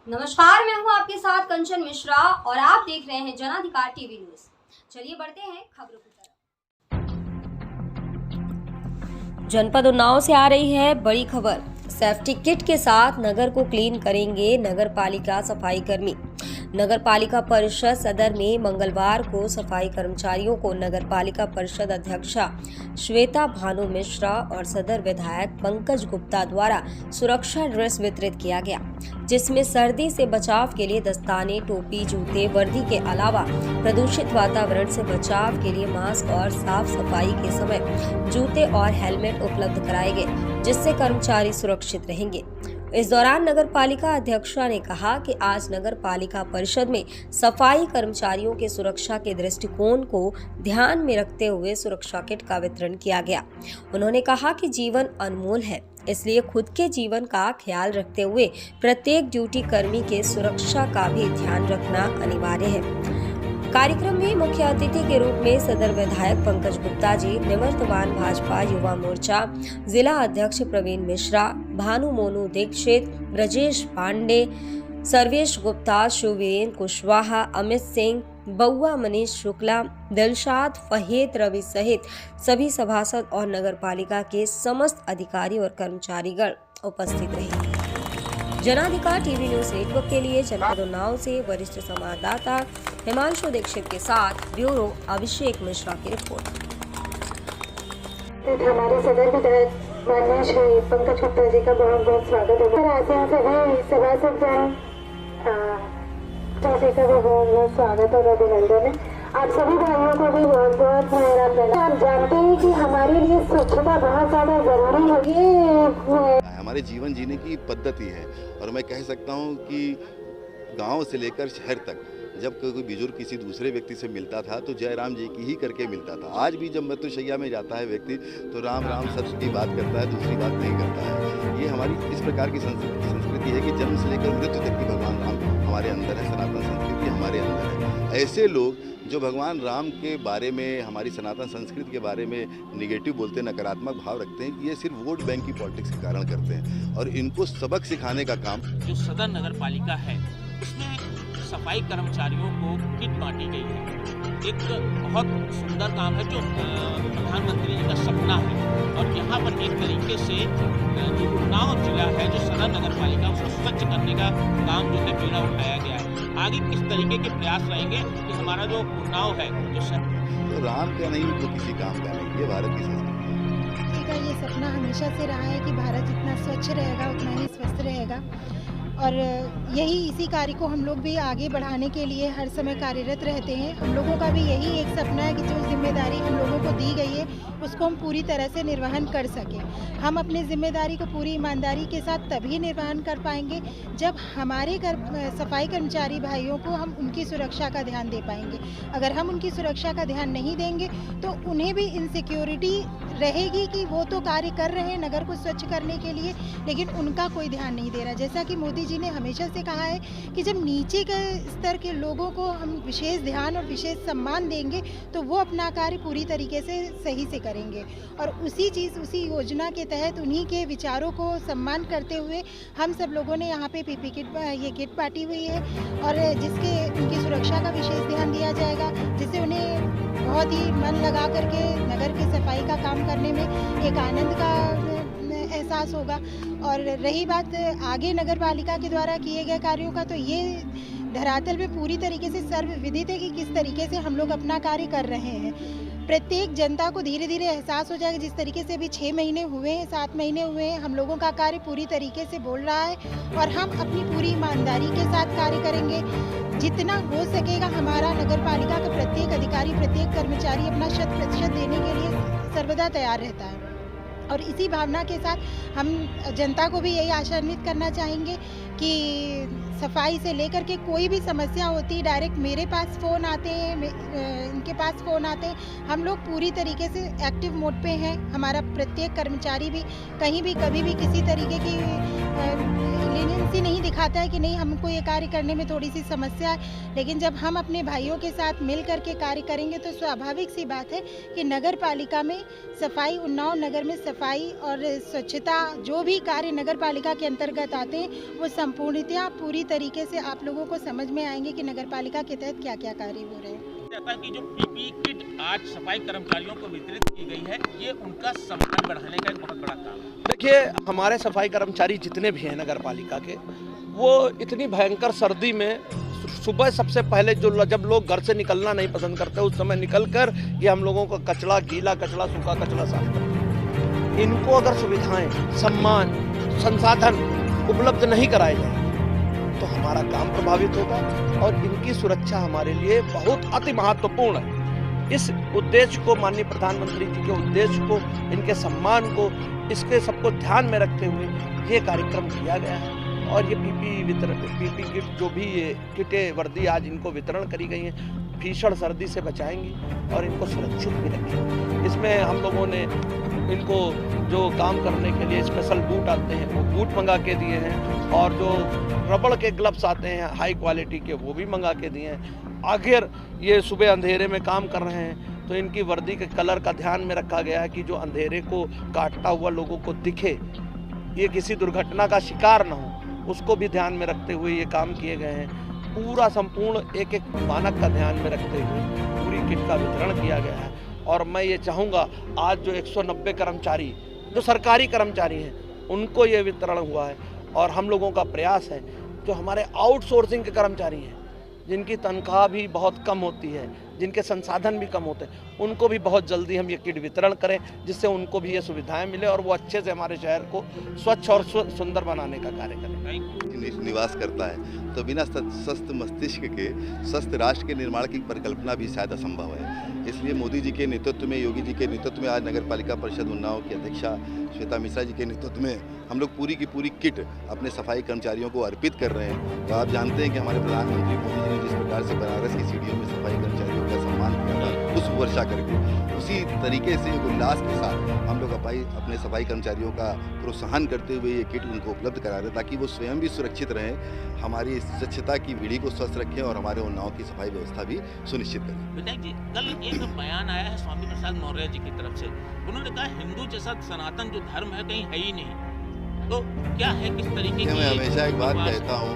नमस्कार, मैं हूं आपके साथ कंचन मिश्रा और आप देख रहे हैं जनाधिकार टीवी न्यूज। चलिए बढ़ते हैं खबरों की तरफ। जनपद उन्नाव से आ रही है बड़ी खबर। सेफ्टी किट के साथ नगर को क्लीन करेंगे नगर पालिका सफाई कर्मी। नगर पालिका परिषद सदर में मंगलवार को सफाई कर्मचारियों को नगर पालिका परिषद अध्यक्षा श्वेता भानु मिश्रा और सदर विधायक पंकज गुप्ता द्वारा सुरक्षा ड्रेस वितरित किया गया, जिसमें सर्दी से बचाव के लिए दस्ताने, टोपी, जूते, वर्दी के अलावा प्रदूषित वातावरण से बचाव के लिए मास्क और साफ सफाई के समय जूते और हेलमेट उपलब्ध कराए गए, जिससे कर्मचारी सुरक्षित रहेंगे। इस दौरान नगर पालिका अध्यक्षा ने कहा कि आज नगर पालिका परिषद में सफाई कर्मचारियों के सुरक्षा के दृष्टिकोण को ध्यान में रखते हुए सुरक्षा किट का वितरण किया गया। उन्होंने कहा कि जीवन अनमोल है, इसलिए खुद के जीवन का ख्याल रखते हुए प्रत्येक ड्यूटी कर्मी के सुरक्षा का भी ध्यान रखना अनिवार्य है। कार्यक्रम में मुख्य अतिथि के रूप में सदर विधायक पंकज गुप्ता जी, निवर्तमान भाजपा युवा मोर्चा जिला अध्यक्ष प्रवीण मिश्रा, भानु मोनू दीक्षित, ब्रजेश पांडे, सर्वेश गुप्ता, शिववीरेंद्र कुशवाहा, अमित सिंह, बउआ मनीष शुक्ला, दिलशाद फहेद रवि सहित सभी सभासद और नगर पालिका के समस्त अधिकारी और कर्मचारीगण उपस्थित रहे। जनाधिकार टीवी न्यूज नेटवर्क के लिए जनपद उन्नाव से वरिष्ठ संवाददाता हिमांशु दीक्षित के साथ ब्यूरो अभिषेक मिश्रा की रिपोर्ट। हमारे सदर विधायक माननीय श्री पंकज गुप्ता जी का बहुत बहुत स्वागत है। आसियान सभी सभासद जी का भी बहुत बहुत स्वागत और अभिनंदन है। आप सभी भाइयों को भी बहुत बहुत मेरा प्रणाम। आप जानते हैं कि हमारे लिए स्वच्छता बहुत ज्यादा जरूरी है। हमारे जीवन जीने की पद्धति है और मैं कह सकता हूँ कि गांव से लेकर शहर तक जब कोई बुजुर्ग किसी दूसरे व्यक्ति से मिलता था तो जय राम जी की ही करके मिलता था। आज भी जब मृत्युशैया में जाता है व्यक्ति तो राम राम सत्य की बात करता है, दूसरी बात नहीं करता है। ये हमारी इस प्रकार की संस्कृति है कि जन्म से लेकर मृत्यु तक की भगवान राम हमारे अंदर है, सनातन संस्कृति हमारे अंदर है। ऐसे लोग जो भगवान राम के बारे में, हमारी सनातन संस्कृति के बारे में निगेटिव बोलते हैं, नकारात्मक भाव रखते हैं, ये सिर्फ वोट बैंक की पॉलिटिक्स के कारण करते हैं और इनको सबक सिखाने का काम जो सदर नगर पालिका है उसमें सफाई कर्मचारियों को किट बांटी गई है। एक बहुत सुंदर काम है जो प्रधानमंत्री जी का सपना है और यहाँ पर एक तरीके से जो उन्नाव जिला है, जो सदर नगर पालिका, उसको स्वच्छ करने का काम जो है बीड़ा उठाया गया है। आगे किस तरीके के प्रयास रहेंगे कि हमारा जो उन्नाव है तो राम का नहीं तो किसी काम का नहीं, ये भारत की संस्कृति का ये सपना हमेशा से रहा है कि भारत जितना स्वच्छ रहेगा उतना ही स्वस्थ रहेगा और यही इसी कार्य को हम लोग भी आगे बढ़ाने के लिए हर समय कार्यरत रहते हैं। हम लोगों का भी यही एक सपना है कि जो जिम्मेदारी हम लोगों को दी गई है उसको हम पूरी तरह से निर्वहन कर सकें। हम अपनी जिम्मेदारी को पूरी ईमानदारी के साथ तभी निर्वहन कर पाएंगे जब हमारे सफाई कर्मचारी भाइयों को हम उनकी सुरक्षा का ध्यान दे पाएंगे। अगर हम उनकी सुरक्षा का ध्यान नहीं देंगे तो उन्हें भी इनसिक्योरिटी रहेगी कि वो तो कार्य कर रहे हैं नगर को स्वच्छ करने के लिए, लेकिन उनका कोई ध्यान नहीं दे रहा। जैसा कि मोदी जी ने हमेशा से कहा है कि जब नीचे के स्तर के लोगों को हम विशेष ध्यान और विशेष सम्मान देंगे तो वो अपना कार्य पूरी तरीके से सही से करेंगे और उसी योजना के तहत उन्हीं के विचारों को सम्मान करते हुए हम सब लोगों ने यहाँ पे पीपी किट ये किट बांटी हुई है और जिसके उनकी सुरक्षा का विशेष ध्यान दिया जाएगा, जिससे उन्हें बहुत ही मन लगा करके नगर की सफाई का काम करने में एक आनंद का एहसास होगा। और रही बात आगे नगर पालिका के द्वारा किए गए कार्यों का, तो ये धरातल पे पूरी तरीके से सर्वविदित है कि किस तरीके से हम लोग अपना कार्य कर रहे हैं। प्रत्येक जनता को धीरे धीरे एहसास हो जाएगा। जिस तरीके से अभी 6 महीने हुए हैं, 7 महीने हुए हैं, हम लोगों का कार्य पूरी तरीके से बोल रहा है और हम अपनी पूरी ईमानदारी के साथ कार्य करेंगे। जितना हो सकेगा हमारा नगर पालिका का प्रत्येक अधिकारी, प्रत्येक कर्मचारी अपना 100% देने के लिए सर्वदा तैयार रहता है और इसी भावना के साथ हम जनता को भी यही आशान्वित करना चाहेंगे कि सफाई से लेकर के कोई भी समस्या होती है डायरेक्ट मेरे पास फ़ोन आते हैं, इनके पास फ़ोन आते हैं। हम लोग पूरी तरीके से एक्टिव मोड पे हैं। हमारा प्रत्येक कर्मचारी भी कहीं भी कभी भी किसी तरीके की लीनियंसी नहीं दिखाता है कि नहीं हमको ये कार्य करने में थोड़ी सी समस्या है। लेकिन जब हम अपने भाइयों के साथ मिल करके कार्य करेंगे तो स्वाभाविक सी बात है कि नगर पालिका में सफाई, उन्नाव नगर में सफाई और स्वच्छता जो भी कार्य नगर पालिका के अंतर्गत आते हैं वो संपूर्णतया पूरी तरीके से आप लोगों को समझ में आएंगे कि नगर पालिका के तहत क्या क्या कार्य हो रहे हैं। जाता है कि जो पीपीई किट आज सफाई कर्मचारियों को वितरित की गई है, ये उनका सम्मान बढ़ाने का एक बहुत बड़ा काम है। देखिए, हमारे सफाई कर्मचारी जितने भी हैं नगर पालिका के, वो इतनी भयंकर सर्दी में सुबह सबसे पहले जब लोग घर से निकलना नहीं पसंद करते, उस समय निकलकर ये हम लोगों का कचरा, गीला कचरा, सूखा कचरा साफ करते हैं। इनको अगर सुविधाएं, सम्मान, संसाधन उपलब्ध नहीं कराए जाए तो हमारा काम प्रभावित होगा और इनकी सुरक्षा हमारे लिए बहुत अति महत्वपूर्ण है। इस उद्देश्य को, माननीय प्रधानमंत्री जी के उद्देश्य को, इनके सम्मान को, इसके सबको ध्यान में रखते हुए ये कार्यक्रम किया गया है। और ये पीपी किट, जो भी ये किटें, वर्दी आज इनको वितरण करी गई हैं, भीषण सर्दी से बचाएंगी और इनको सुरक्षित भी रखेंगे। इसमें हम लोगों ने इनको जो काम करने के लिए स्पेशल बूट आते हैं वो बूट मंगा के दिए हैं और जो रबड़ के ग्लव्स आते हैं हाई क्वालिटी के वो भी मंगा के दिए हैं। आखिर ये सुबह अंधेरे में काम कर रहे हैं तो इनकी वर्दी के कलर का ध्यान में रखा गया है कि जो अंधेरे को काटता हुआ लोगों को दिखे, ये किसी दुर्घटना का शिकार न हो, उसको भी ध्यान में रखते हुए ये काम किए गए हैं। पूरा संपूर्ण एक एक मानक का ध्यान में रखते हुए पूरी किट का वितरण किया गया है। और मैं ये चाहूँगा, आज जो 190 कर्मचारी जो सरकारी कर्मचारी हैं उनको ये वितरण हुआ है और हम लोगों का प्रयास है जो हमारे आउटसोर्सिंग के कर्मचारी हैं, जिनकी तनख्वाह भी बहुत कम होती है, जिनके संसाधन भी कम होते हैं, उनको भी बहुत जल्दी हम ये किट वितरण करें जिससे उनको भी ये सुविधाएं मिले और वो अच्छे से हमारे शहर को स्वच्छ और सुंदर बनाने का कार्य करें। निवास करता है तो बिना स्वस्थ मस्तिष्क के स्वस्थ राष्ट्र के निर्माण की परिकल्पना भी शायद असंभव है। इसलिए मोदी जी के नेतृत्व में, योगी जी के नेतृत्व में आज नगर पालिका परिषद उन्नाव की अध्यक्षा श्वेता मिश्रा जी के नेतृत्व में हम लोग पूरी की पूरी किट अपने सफाई कर्मचारियों को अर्पित कर रहे हैं। तो आप जानते हैं कि हमारे प्रधानमंत्री मोदी जी ने जिस प्रकार से बनारस की सीढ़ियों में सफाई कर्मचारियों का सम्मान किया था पुष्प वर्षा करके, उसी तरीके से उल्लास के साथ हम लोग अपने सफाई कर्मचारियों का प्रोत्साहन करते हुए ये किट उनको उपलब्ध करा रहे ताकि वो स्वयं भी सुरक्षित रहें, हमारी स्वच्छता की पीढ़ी को स्वस्थ रखें और हमारे उन्नाव की सफाई व्यवस्था भी सुनिश्चित करें। विधायक जी, कल एक बयान आया है स्वामी प्रसाद मौर्य जी की तरफ से, उन्होंने कहा हिंदू जैसा सनातन जो धर्म है कहीं है ही नहीं। तो क्या है, किस तरीके की? मैं हमेशा एक बात कहता हूँ